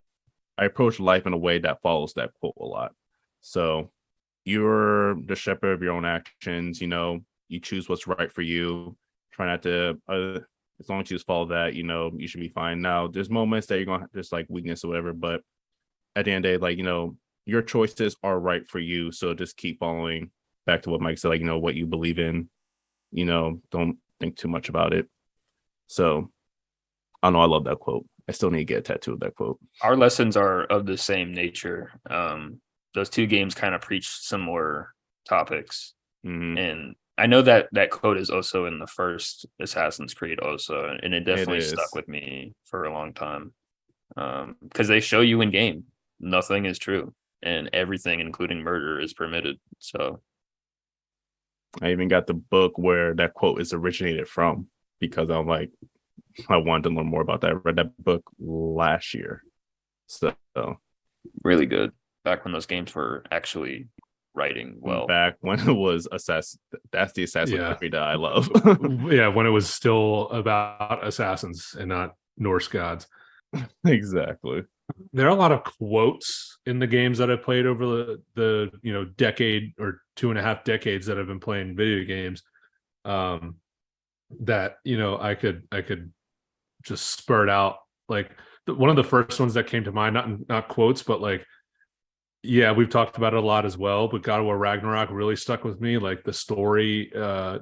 I approach life in a way that follows that quote a lot. So you're the shepherd of your own actions. You choose what's right for you. Try not to, as long as you just follow that, you should be fine. Now, there's moments that you're going to there's like weakness or whatever, but at the end of the day, like, your choices are right for you. So just keep following. Back to what Mike said, like, what you believe in, don't think too much about it. So I know I love that quote. I still need to get a tattoo of that quote. Our lessons are of the same nature. Those two games kind of preach similar topics. Mm-hmm. And I know that quote is also in the first Assassin's Creed also, and it definitely stuck with me for a long time. Because they show you in game, nothing is true, and everything, including murder, is permitted. So I even got the book where that quote is originated from, because I'm like, I wanted to learn more about that. I read that book last year. So really good. Back when those games were actually writing well. Back when it was that's the Assassin's Creed that I love. Yeah, when it was still about assassins and not Norse gods. Exactly. There are a lot of quotes in the games that I played over the decade or 2.5 decades that I've been playing video games, that I could just spurt out. Like one of the first ones that came to mind, not quotes, but like, yeah, we've talked about it a lot as well, but God of War Ragnarok really stuck with me. Like the story,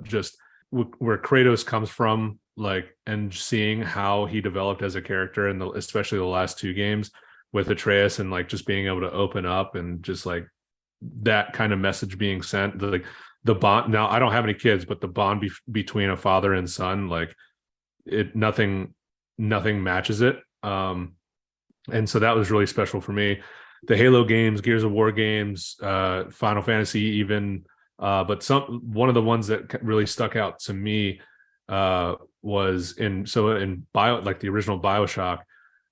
just where Kratos comes from, like, and seeing how he developed as a character, and especially the last two games with Atreus, and like just being able to open up, and just like that kind of message being sent, like the bond. Now I don't have any kids, but the bond between a father and son, like nothing matches it. And so that was really special for me. The Halo games, Gears of War games, Final Fantasy even, but one of the ones that really stuck out to me was in like the original BioShock.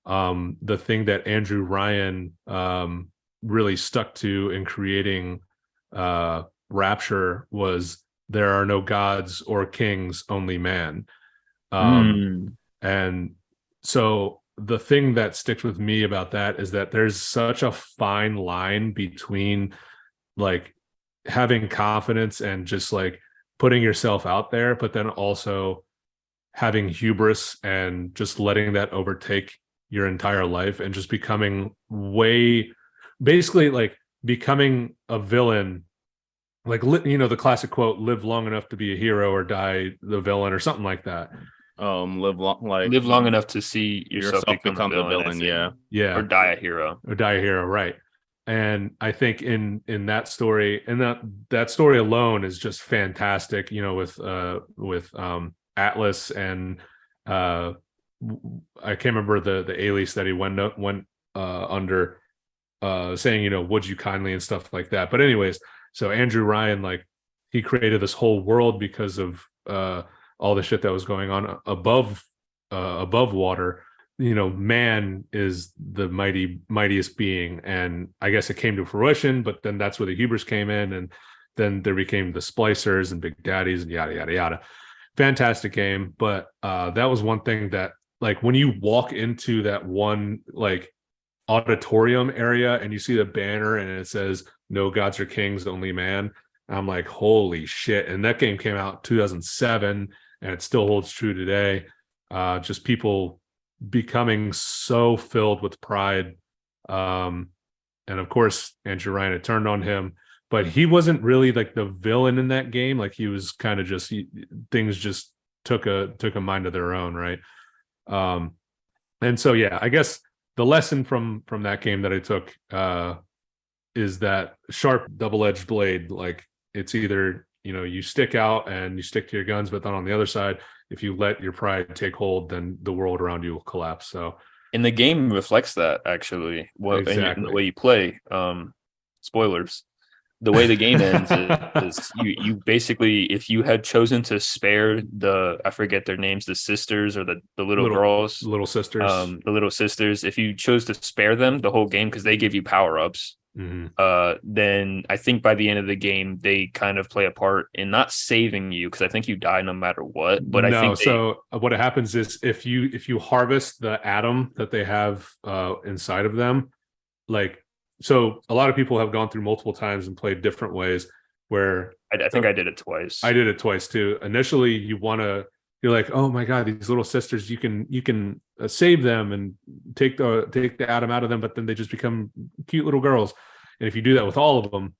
The thing that Andrew Ryan really stuck to in creating Rapture was, "There are no gods or kings, only man." And so the thing that sticks with me about that is that there's such a fine line between like having confidence and just like putting yourself out there, but then also having hubris and just letting that overtake your entire life, and just becoming basically like becoming a villain. Like, the classic quote, "Live long enough to be a hero or die the villain," or something like that. Live long enough to see yourself become the villain, yeah, or die a hero, right. And I think in that story, and that story alone is just fantastic, with Atlas, and I can't remember the alias that he went under, saying, "Would you kindly," and stuff like that. But anyways, so Andrew Ryan, like, he created this whole world because of all the shit that was going on above water. Man is the mightiest being, and I guess it came to fruition. But then that's where the hubris came in, and then there became the splicers and big daddies and yada yada yada. Fantastic game. But that was one thing that, like, when you walk into that one like auditorium area and you see the banner and it says, "No gods or kings, only man," I'm like, holy shit. And that game came out 2007, and it still holds true today. Just people becoming so filled with pride. And of course, Andrew Ryan had turned on him, but he wasn't really like the villain in that game. Like, he was kind of just, things just took a mind of their own, right? And so, yeah, I guess the lesson from that game that I took is that sharp double-edged blade, like, it's either, you stick out and you stick to your guns, but then on the other side, if you let your pride take hold, then the world around you will collapse. So, and the game reflects that, actually, exactly. in the way you play. Spoilers, the way the game ends is you basically, if you had chosen to spare I forget their names, the sisters or the little girls, little sisters, the little sisters, if you chose to spare them the whole game because they give you power-ups, then I think by the end of the game they kind of play a part in not saving you, because I think you die no matter what. But no, I think so what happens is if you harvest the atom that they have inside of them, like, so a lot of people have gone through multiple times and played different ways, where I think I did it twice. I did it twice too. Initially you're like, oh my god, these little sisters, you can save them and take the atom out of them, but then they just become cute little girls. And if you do that with all of them,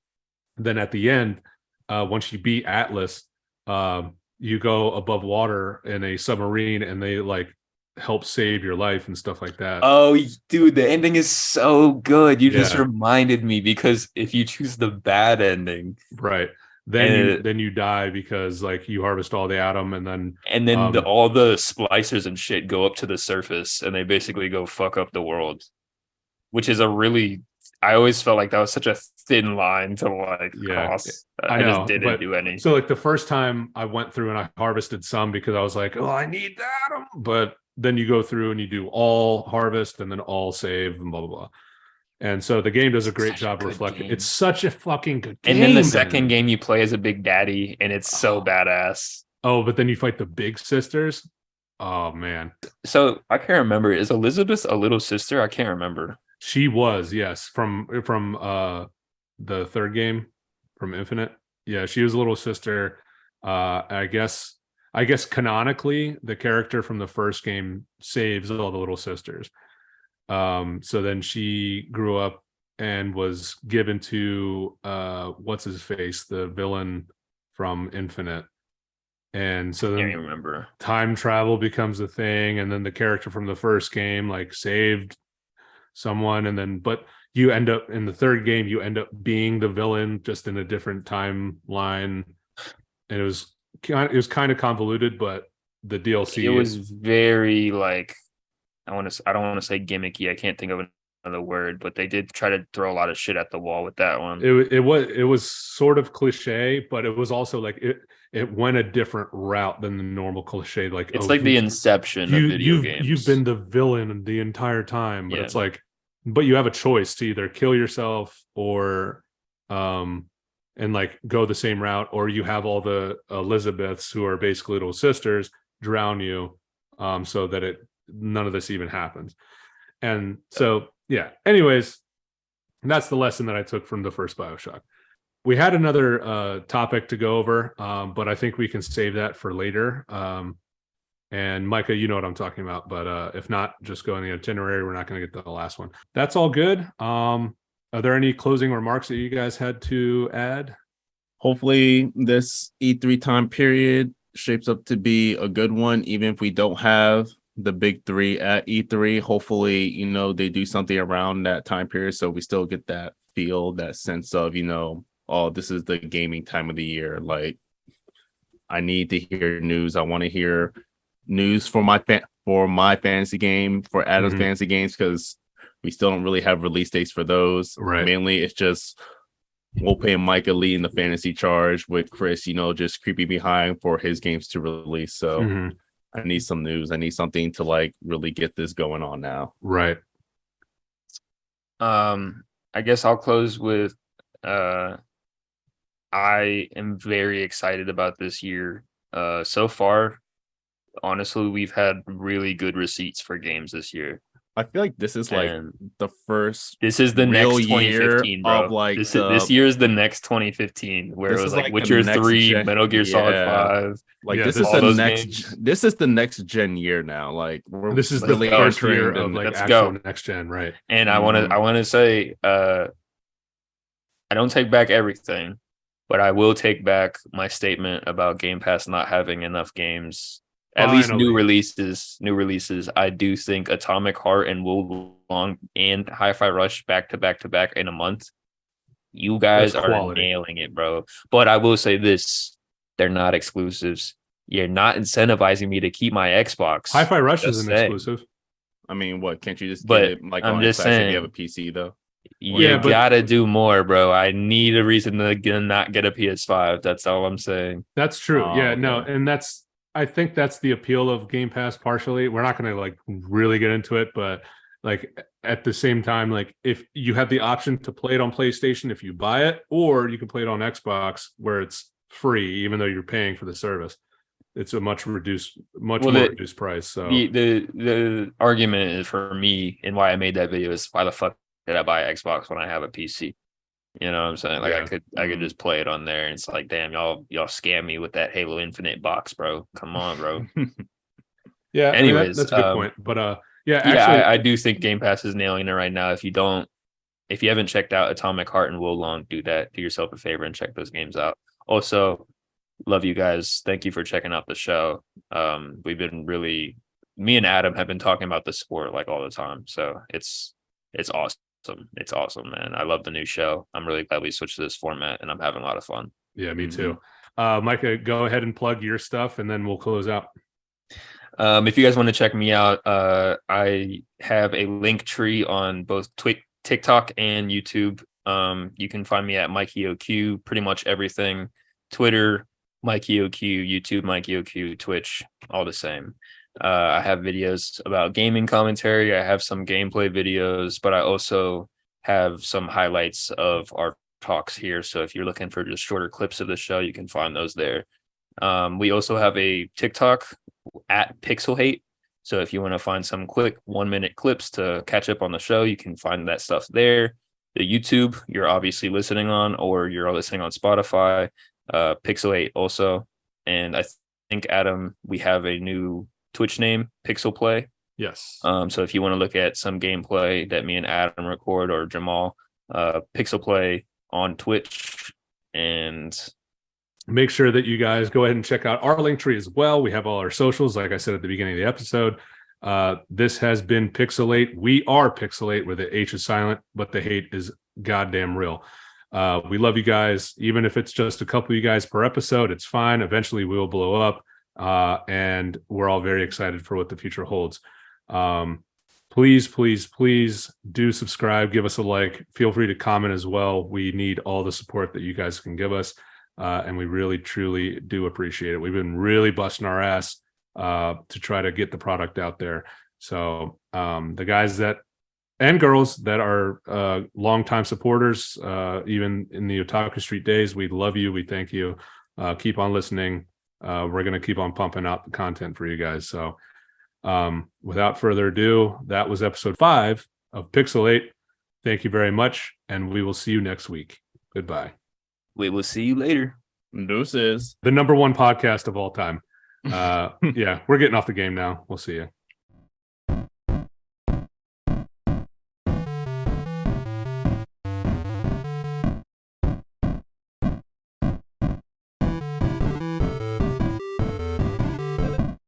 then at the end, once you beat Atlas, you go above water in a submarine and they like help save your life and stuff like that. Oh, dude, the ending is so good. You just reminded me, because if you choose the bad ending, right, then you die because like you harvest all the atom, and then all the splicers and shit go up to the surface and they basically go fuck up the world, which is I always felt like that was such a thin line to cross. I just didn't do any. So like the first time I went through and I harvested some because I was like, oh, I need the atom, but then you go through and you do all harvest and then all save and blah blah blah. And so the game does a great job of reflecting. It's such a fucking good game. And then the second game you play as a big daddy, and it's so badass. Oh, but then you fight the big sisters. Oh man. So I can't remember. Is Elizabeth a little sister? I can't remember. She was, yes, from the third game, from Infinite. Yeah, she was a little sister. I guess canonically, the character from the first game saves all the little sisters. So then she grew up and was given to what's his face, the villain from Infinite. And so then remember, time travel becomes a thing, and then the character from the first game like saved someone, and then but you end up in the third game, you end up being the villain just in a different timeline, and it was kind of convoluted, but the DLC, it was very like, I don't want to say gimmicky. I can't think of another word, but they did try to throw a lot of shit at the wall with that one. It was sort of cliche, but it was also like it went a different route than the normal cliche. Like it's like the inception of video games. You've been the villain the entire time, but it's like, but you have a choice to either kill yourself or and like go the same route, or you have all the Elizabeths, who are basically little sisters, drown you, so that none of this even happens. And so anyways, that's the lesson that I took from the first BioShock. We had another topic to go over, but I think we can save that for later. And Micah, you know what I'm talking about, but if not, just go in the itinerary. We're not going to get to the last one. That's all good. Are there any closing remarks that you guys had to add? Hopefully this E3 time period shapes up to be a good one, even if we don't have the big three at E3. Hopefully, they do something around that time period, so we still get that feel, that sense of, oh, this is the gaming time of the year. Like, I need to hear news. I want to hear news for my fantasy game, for Adam's fantasy games, because we still don't really have release dates for those. Right. Mainly, it's just Wope and Micah leading the fantasy charge with Chris, just creeping behind for his games to release. So I need some news. I need something to like really get this going on now. Right. I guess I'll close with I am very excited about this year. So far, honestly, we've had really good receipts for games this year. I feel like this is like the first. This is the real next 2015, year bro. of like this year is the next 2015, where it was like Witcher 3, Metal Gear Solid 5. Like this is the next. Games. This is the next gen year now. Like this is really the first year of like actual next gen, right? And I want to say, I don't take back everything, but I will take back my statement about Game Pass not having enough games. At least new releases. I do think Atomic Heart and Wulong and Hi-Fi Rush back to back in a month. You guys are nailing it, bro. But I will say this: they're not exclusives. You're not incentivizing me to keep my Xbox. Hi-Fi Rush is an exclusive. I mean, what? Can't you just get it like on Xbox if you have a PC though? You gotta do more, bro. I need a reason to not get a PS5. That's all I'm saying. That's true. No, and I think that's the appeal of Game Pass partially. We're not gonna like really get into it, but like at the same time, like if you have the option to play it on PlayStation if you buy it, or you can play it on Xbox where it's free, even though you're paying for the service. It's a much more reduced price. So the argument is for me and why I made that video is why the fuck did I buy Xbox when I have a PC? You know what I'm saying? Like I could just play it on there, and it's like, damn, y'all scam me with that Halo Infinite box, bro. Come on, bro. Yeah. Anyways, that's a good point. But actually, I do think Game Pass is nailing it right now. If you haven't checked out Atomic Heart and Wo Long, do that. Do yourself a favor and check those games out. Also, love you guys. Thank you for checking out the show. Me and Adam have been talking about the sport like all the time. So it's awesome. It's awesome, man. I love the new show. I'm really glad we switched to this format, and I'm having a lot of fun. Yeah, me too. Micah, go ahead and plug your stuff, and then we'll close out. If you guys want to check me out, I have a link tree on both TikTok and YouTube. You can find me at MikeyOQ, pretty much everything. Twitter, MikeyOQ, YouTube, MikeyOQ, Twitch, all the same. I have videos about gaming commentary. I have some gameplay videos, but I also have some highlights of our talks here. So if you're looking for just shorter clips of the show, you can find those there. We also have a TikTok at PixelHate. So if you want to find some quick 1-minute clips to catch up on the show, you can find that stuff there. The YouTube, you're obviously listening on, or you're listening on Spotify, PixelHate also. And I think, Adam, we have a new Twitch name, Pixel Play. Yes. So if you want to look at some gameplay that me and Adam record, or Jamal, Pixel Play on Twitch. And make sure that you guys go ahead and check out our link tree as well. We have all our socials, like I said at the beginning of the episode. This has been PixelHate. We are PixelHate, where the H is silent, but the hate is goddamn real. We love you guys. Even if it's just a couple of you guys per episode, it's fine. Eventually we'll blow up. And we're all very excited for what the future holds. Please do subscribe, give us a like, feel free to comment as well. We need all the support that you guys can give us, and we really truly do appreciate it. We've been really busting our ass to try to get the product out there. So the guys and girls that are longtime supporters, even in the Otaku Street days, we love you, we thank you. Keep on listening. We're going to keep on pumping out the content for you guys. So without further ado, that was episode 5 of PixelHate. Thank you very much, and we will see you next week. Goodbye. We will see you later. Deuces. The #1 podcast of all time. Yeah, we're getting off the game now. We'll see you.